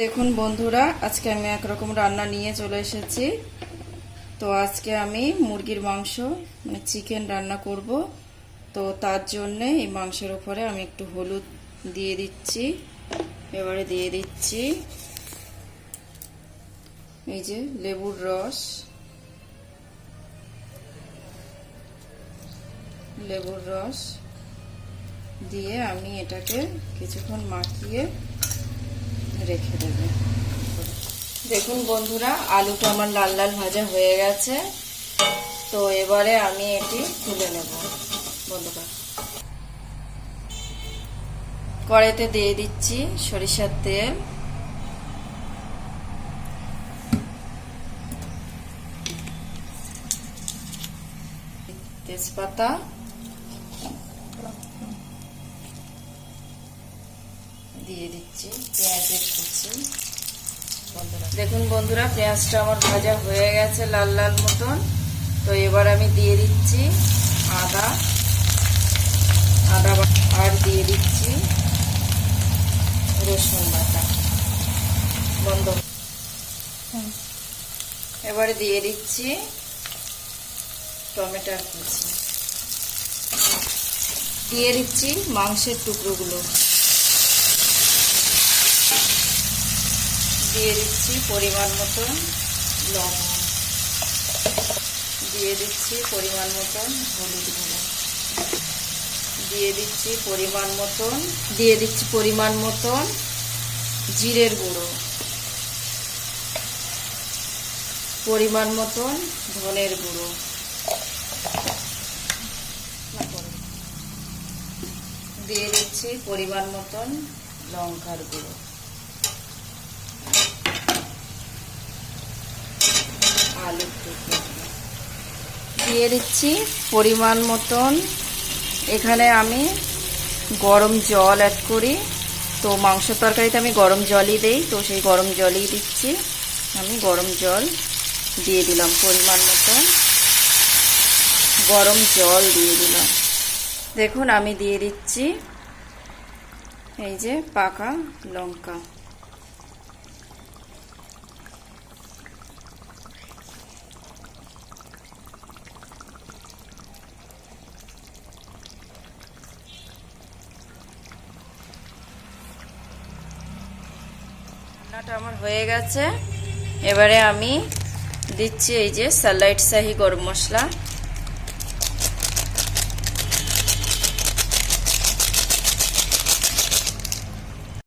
দেখুন বন্ধুরা, আজকে আমি একরকম রান্না নিয়ে চলে এসেছি। তো আজকে আমি মুরগির মাংস মানে চিকেন রান্না করব। তো তার জন্যে এই মাংসের উপরে আমি একটু হলুদ দিয়ে দিচ্ছি। এবারে দিয়ে দিচ্ছি এই যে লেবুর রস, দিয়ে আমি এটাকে কিছুক্ষণ মাখিয়ে রেখে দেব। দেখুন বন্ধুরা, আলুটা আমার লাল লাল ভাজা হয়ে গেছে। তো এবারে আমি এটি তুলে নেব। বন্ধুরা, কড়াইতে দিয়ে দিচ্ছি সরিষার তেল, তেজপাতা, দিয়ে দিচ্ছি পেঁয়াজের কুচি। দেখুন বন্ধুরা, পেঁয়াজটা আমার ভাজা হয়ে গেছে লাল লাল মতন। তো এবার আমি দিয়ে দিচ্ছি আদা আর দিয়ে দিচ্ছি রসুন বাটা। বন্ধ। এবারে দিয়ে দিচ্ছি টমেটোর কুচি, দিয়ে দিচ্ছি মাংসের টুকরোগুলো, দিয়ে দিচ্ছি পরিমাণ মতন লবণ, দিয়ে দিচ্ছি পরিমাণ মতন হলুদ গুঁড়ো, দিয়ে দিচ্ছি পরিমাণ মতন জিরের গুঁড়ো, পরিমাণ মতন ধনের গুঁড়ো, দিয়ে দিচ্ছি পরিমাণ মতন লঙ্কার গুঁড়ো, আলুর টুকরো দিয়ে দিচ্ছি পরিমাণ মতন। এখানে আমি গরম জল অ্যাড করি। তো মাংস তরকারিতে আমি গরম জলই দেই, তো সেই গরম জলই দিচ্ছি। আমি গরম জল দিয়ে দিলাম, পরিমাণ মতন গরম জল দিয়ে দিলাম। দেখুন আমি দিয়ে দিচ্ছি এই যে পাকা লঙ্কা, রান্নাটা আমার হয়ে গেছে। এবারে আমি দিচ্ছি এই যে স্যালাইড শাহি গরম মশলা,